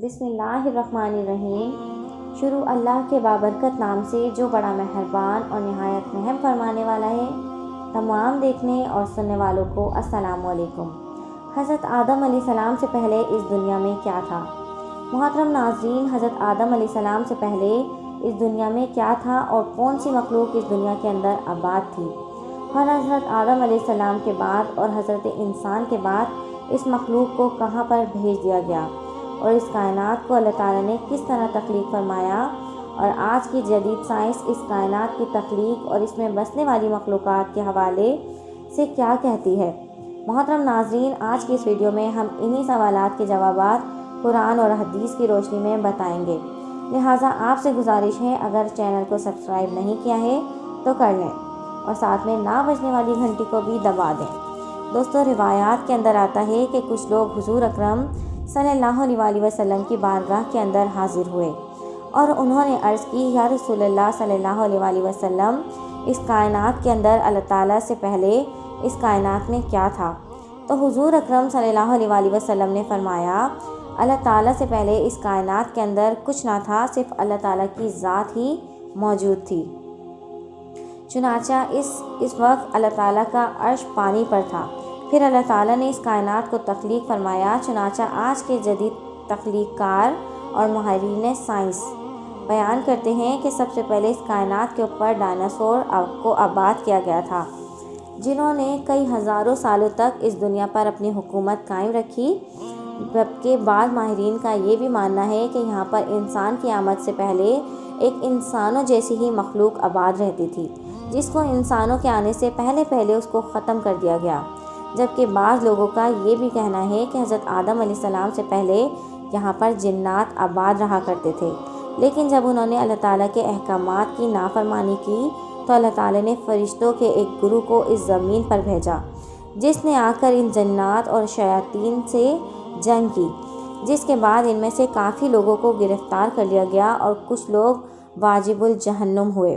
بسم اللہ الرحمن الرحیم۔ شروع اللہ کے بابرکت نام سے جو بڑا مہربان اور نہایت رحم فرمانے والا ہے۔ تمام دیکھنے اور سننے والوں کو السلام علیکم۔ حضرت آدم علیہ السلام سے پہلے اس دنیا میں کیا تھا؟ محترم ناظرین، حضرت آدم علیہ السلام سے پہلے اس دنیا میں کیا تھا اور کون سی مخلوق اس دنیا کے اندر آباد تھی؟ اور حضرت آدم علیہ السلام کے بعد اور حضرت انسان کے بعد اس مخلوق کو کہاں پر بھیج دیا گیا اور اس کائنات کو اللہ تعالیٰ نے کس طرح تخلیق فرمایا، اور آج کی جدید سائنس اس کائنات کی تخلیق اور اس میں بسنے والی مخلوقات کے حوالے سے کیا کہتی ہے؟ محترم ناظرین، آج کی اس ویڈیو میں ہم انہی سوالات کے جوابات قرآن اور حدیث کی روشنی میں بتائیں گے۔ لہٰذا آپ سے گزارش ہے، اگر چینل کو سبسکرائب نہیں کیا ہے تو کر لیں اور ساتھ میں نہ بجنے والی گھنٹی کو بھی دبا دیں۔ دوستو، روایات کے اندر آتا ہے کہ کچھ لوگ حضور اکرم صلی اللہ علیہ وسلم کی بارگاہ کے اندر حاضر ہوئے اور انہوں نے عرض کی، یا رسول اللہ صلی اللہ علیہ وسلم، اس کائنات کے اندر اللہ تعالیٰ سے پہلے اس کائنات میں کیا تھا؟ تو حضور اکرم صلی اللہ علیہ وسلم نے فرمایا، اللہ تعالیٰ سے پہلے اس کائنات کے اندر کچھ نہ تھا، صرف اللہ تعالیٰ کی ذات ہی موجود تھی۔ چنانچہ اس وقت اللہ تعالیٰ کا عرش پانی پر تھا۔ پھر اللہ تعالیٰ نے اس کائنات کو تخلیق فرمایا۔ چنانچہ آج کے جدید تخلیق کار اور ماہرین سائنس بیان کرتے ہیں کہ سب سے پہلے اس کائنات کے اوپر ڈائناسور کو آباد کیا گیا تھا، جنہوں نے کئی ہزاروں سالوں تک اس دنیا پر اپنی حکومت قائم رکھی، جبکہ بعض ماہرین کا یہ بھی ماننا ہے کہ یہاں پر انسان کی آمد سے پہلے ایک انسانوں جیسی ہی مخلوق آباد رہتی تھی، جس کو انسانوں کے آنے سے پہلے اس کو ختم کر دیا گیا۔ جبکہ بعض لوگوں کا یہ بھی کہنا ہے کہ حضرت آدم علیہ السلام سے پہلے یہاں پر جنات آباد رہا کرتے تھے، لیکن جب انہوں نے اللہ تعالیٰ کے احکامات کی نافرمانی کی تو اللہ تعالیٰ نے فرشتوں کے ایک گروہ کو اس زمین پر بھیجا، جس نے آ کر ان جنات اور شیاطین سے جنگ کی، جس کے بعد ان میں سے کافی لوگوں کو گرفتار کر لیا گیا اور کچھ لوگ واجب الجہنم ہوئے،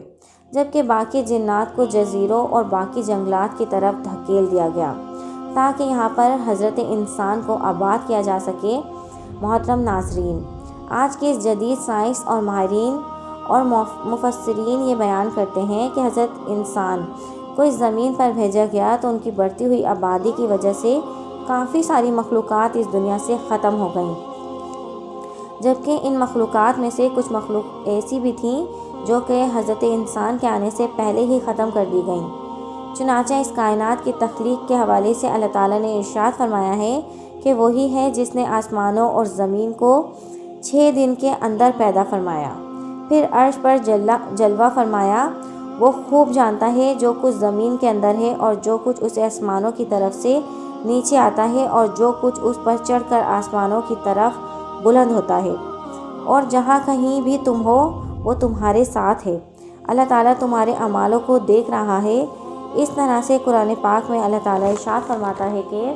جبکہ باقی جنات کو جزیروں اور باقی جنگلات کی طرف دھکیل دیا گیا تاکہ یہاں پر حضرت انسان کو آباد کیا جا سکے۔ محترم ناظرین، آج کے اس جدید سائنس اور ماہرین اور مفسرین یہ بیان کرتے ہیں کہ حضرت انسان کو اس زمین پر بھیجا گیا تو ان کی بڑھتی ہوئی آبادی کی وجہ سے کافی ساری مخلوقات اس دنیا سے ختم ہو گئیں، جبکہ ان مخلوقات میں سے کچھ مخلوق ایسی بھی تھیں جو کہ حضرت انسان کے آنے سے پہلے ہی ختم کر دی گئیں۔ چنانچہ اس کائنات کی تخلیق کے حوالے سے اللہ تعالیٰ نے ارشاد فرمایا ہے کہ وہی ہے جس نے آسمانوں اور زمین کو 6 دن کے اندر پیدا فرمایا، پھر عرش پر جلوہ فرمایا۔ وہ خوب جانتا ہے جو کچھ زمین کے اندر ہے اور جو کچھ اسے آسمانوں کی طرف سے نیچے آتا ہے اور جو کچھ اس پر چڑھ کر آسمانوں کی طرف بلند ہوتا ہے، اور جہاں کہیں بھی تم ہو وہ تمہارے ساتھ ہے۔ اللہ تعالیٰ تمہارے اعمالوں کو دیکھ رہا ہے۔ اس طرح سے قرآن پاک میں اللہ تعالیٰ ارشاد فرماتا ہے کہ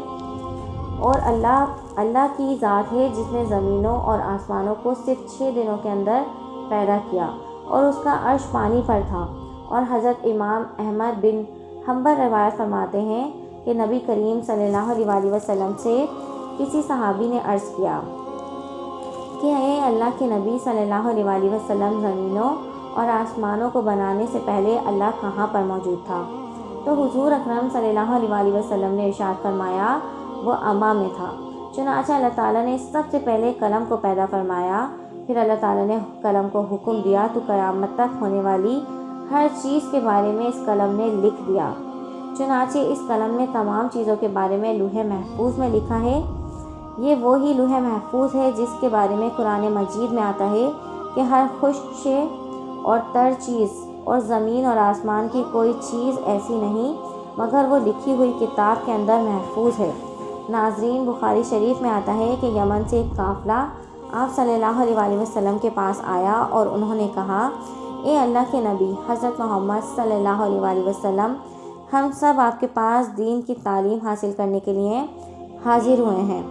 اور اللہ کی ذات ہے جس نے زمینوں اور آسمانوں کو صرف 6 دنوں کے اندر پیدا کیا، اور اس کا عرش پانی پر تھا۔ اور حضرت امام احمد بن حنبل روایت فرماتے ہیں کہ نبی کریم صلی اللہ علیہ وسلم سے کسی صحابی نے عرض کیا کہ اے اللہ کے نبی صلی اللہ علیہ وسلم، زمینوں اور آسمانوں کو بنانے سے پہلے اللہ کہاں پر موجود تھا؟ تو حضور اکرم صلی اللہ علیہ وسلم نے ارشاد فرمایا، وہ اما میں تھا۔ چنانچہ اللہ تعالیٰ نے سب سے پہلے قلم کو پیدا فرمایا، پھر اللہ تعالیٰ نے قلم کو حکم دیا تو قیامت تک ہونے والی ہر چیز کے بارے میں اس قلم نے لکھ دیا۔ چنانچہ اس قلم نے تمام چیزوں کے بارے میں لوح محفوظ میں لکھا ہے۔ یہ وہی لوح محفوظ ہے جس کے بارے میں قرآن مجید میں آتا ہے کہ ہر خشک شے اور تر چیز اور زمین اور آسمان کی کوئی چیز ایسی نہیں مگر وہ لکھی ہوئی کتاب کے اندر محفوظ ہے۔ ناظرین، بخاری شریف میں آتا ہے کہ یمن سے ایک قافلہ آپ صلی اللہ علیہ وسلم کے پاس آیا اور انہوں نے کہا، اے اللہ کے نبی حضرت محمد صلی اللہ علیہ وسلم، ہم سب آپ کے پاس دین کی تعلیم حاصل کرنے کے لیے حاضر ہوئے ہیں۔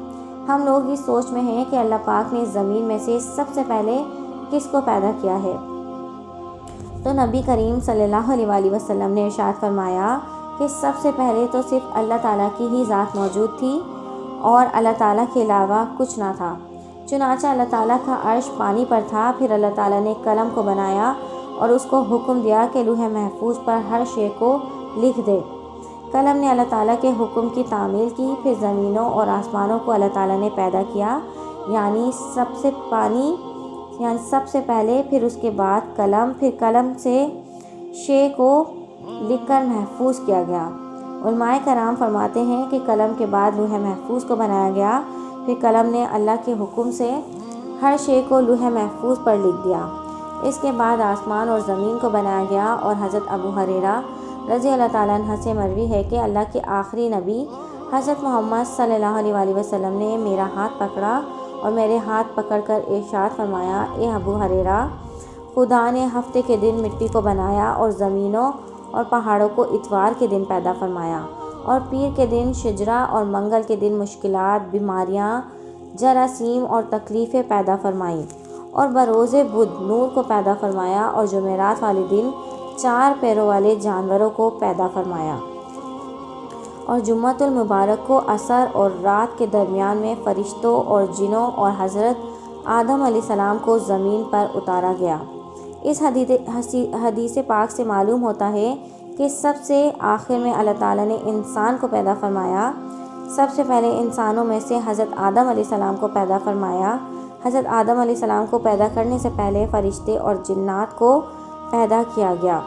ہم لوگ اس سوچ میں ہیں کہ اللہ پاک نے زمین میں سے سب سے پہلے کس کو پیدا کیا ہے؟ تو نبی کریم صلی اللہ علیہ وسلم نے ارشاد فرمایا کہ سب سے پہلے تو صرف اللہ تعالیٰ کی ہی ذات موجود تھی اور اللہ تعالیٰ کے علاوہ کچھ نہ تھا۔ چنانچہ اللہ تعالیٰ کا عرش پانی پر تھا۔ پھر اللہ تعالیٰ نے قلم کو بنایا اور اس کو حکم دیا کہ لوح محفوظ پر ہر شے کو لکھ دے۔ قلم نے اللہ تعالیٰ کے حکم کی تعمیل کی۔ پھر زمینوں اور آسمانوں کو اللہ تعالیٰ نے پیدا کیا، یعنی سب سے پہلے، پھر اس کے بعد قلم، پھر قلم سے شے کو لکھ کر محفوظ کیا گیا۔ علماء کرام فرماتے ہیں کہ قلم کے بعد لوح محفوظ کو بنایا گیا، پھر قلم نے اللہ کے حکم سے ہر شے کو لوح محفوظ پر لکھ دیا۔ اس کے بعد آسمان اور زمین کو بنایا گیا۔ اور حضرت ابو ہریرہ رضی اللہ تعالیٰ عنہ سے مروی ہے کہ اللہ کے آخری نبی حضرت محمد صلی اللہ علیہ وسلم نے میرا ہاتھ پکڑا اور میرے ہاتھ پکڑ کر ارشاد فرمایا، اے ابو ہریرہ، خدا نے ہفتے کے دن مٹی کو بنایا اور زمینوں اور پہاڑوں کو اتوار کے دن پیدا فرمایا، اور پیر کے دن شجرہ اور منگل کے دن مشکلات، بیماریاں، جراثیم اور تکلیفیں پیدا فرمائیں، اور بروز بدھ نور کو پیدا فرمایا، اور جمعرات والے دن 4 پیروں والے جانوروں کو پیدا فرمایا، اور جمعۃ المبارک کو عصر اور رات کے درمیان میں فرشتوں اور جنوں اور حضرت آدم علیہ السلام کو زمین پر اتارا گیا۔ اس حدیث پاک سے معلوم ہوتا ہے کہ سب سے آخر میں اللہ تعالیٰ نے انسان کو پیدا فرمایا۔ سب سے پہلے انسانوں میں سے حضرت آدم علیہ السلام کو پیدا فرمایا۔ حضرت آدم علیہ السلام کو پیدا کرنے سے پہلے فرشتے اور جنات کو پیدا کیا گیا۔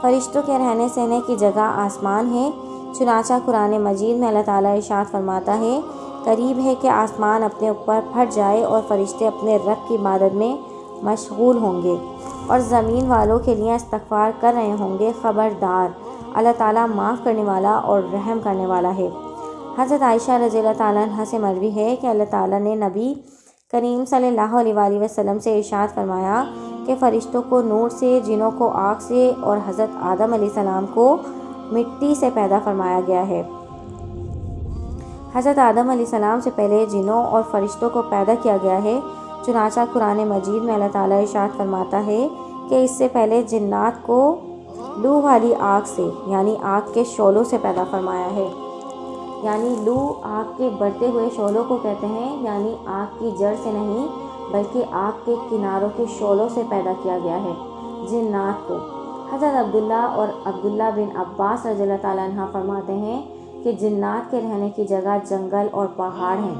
فرشتوں کے رہنے سہنے کی جگہ آسمان ہے۔ چنانچہ قرآن مجید میں اللہ تعالیٰ ارشاد فرماتا ہے، قریب ہے کہ آسمان اپنے اوپر پھٹ جائے اور فرشتے اپنے رب کی عبادت میں مشغول ہوں گے اور زمین والوں کے لیے استغفار کر رہے ہوں گے۔ خبردار، اللہ تعالیٰ معاف کرنے والا اور رحم کرنے والا ہے۔ حضرت عائشہ رضی اللہ تعالیٰ عنہ سے مروی ہے کہ اللہ تعالیٰ نے نبی کریم صلی اللہ علیہ وسلم سے ارشاد فرمایا کہ فرشتوں کو نور سے، جنوں کو آگ سے اور حضرت آدم علیہ السلام کو مٹی سے پیدا فرمایا گیا ہے۔ حضرت آدم علیہ السلام سے پہلے جنوں اور فرشتوں کو پیدا کیا گیا ہے۔ چنانچہ قرآن مجید میں اللہ تعالیٰ ارشاد فرماتا ہے کہ اس سے پہلے جنات کو لو والی آگ سے، یعنی آگ کے شعلوں سے پیدا فرمایا ہے۔ یعنی لو آگ کے بڑھتے ہوئے شعلوں کو کہتے ہیں، یعنی آگ کی جڑ سے نہیں بلکہ آگ کے کناروں کے شعلوں سے پیدا کیا گیا ہے جنات کو۔ حضرت عبداللہ بن عباس رضی اللہ تعالیٰ عنہ فرماتے ہیں کہ جنات کے رہنے کی جگہ جنگل اور پہاڑ ہیں،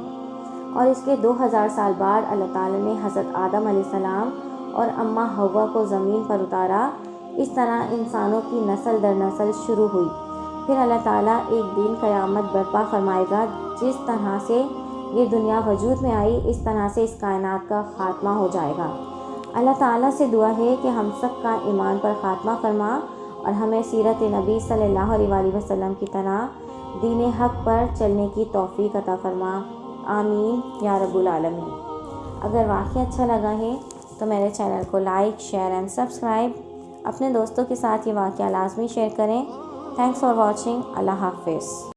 اور اس کے 2000 سال بعد اللہ تعالیٰ نے حضرت آدم علیہ السلام اور اماں حوا کو زمین پر اتارا۔ اس طرح انسانوں کی نسل در نسل شروع ہوئی۔ پھر اللہ تعالیٰ ایک دن قیامت برپا فرمائے گا۔ جس طرح سے یہ دنیا وجود میں آئی، اس طرح سے اس کائنات کا خاتمہ ہو جائے گا۔ اللہ تعالیٰ سے دعا ہے کہ ہم سب کا ایمان پر خاتمہ فرما اور ہمیں سیرت نبی صلی اللہ علیہ وسلم کی طرح دین حق پر چلنے کی توفیق عطا فرما، آمین یا رب العالمین۔ اگر واقعی اچھا لگا ہے تو میرے چینل کو لائک، شیئر اینڈ سبسکرائب۔ اپنے دوستوں کے ساتھ یہ واقعہ لازمی شیئر کریں۔ Thanks for watching. اللہ حافظ۔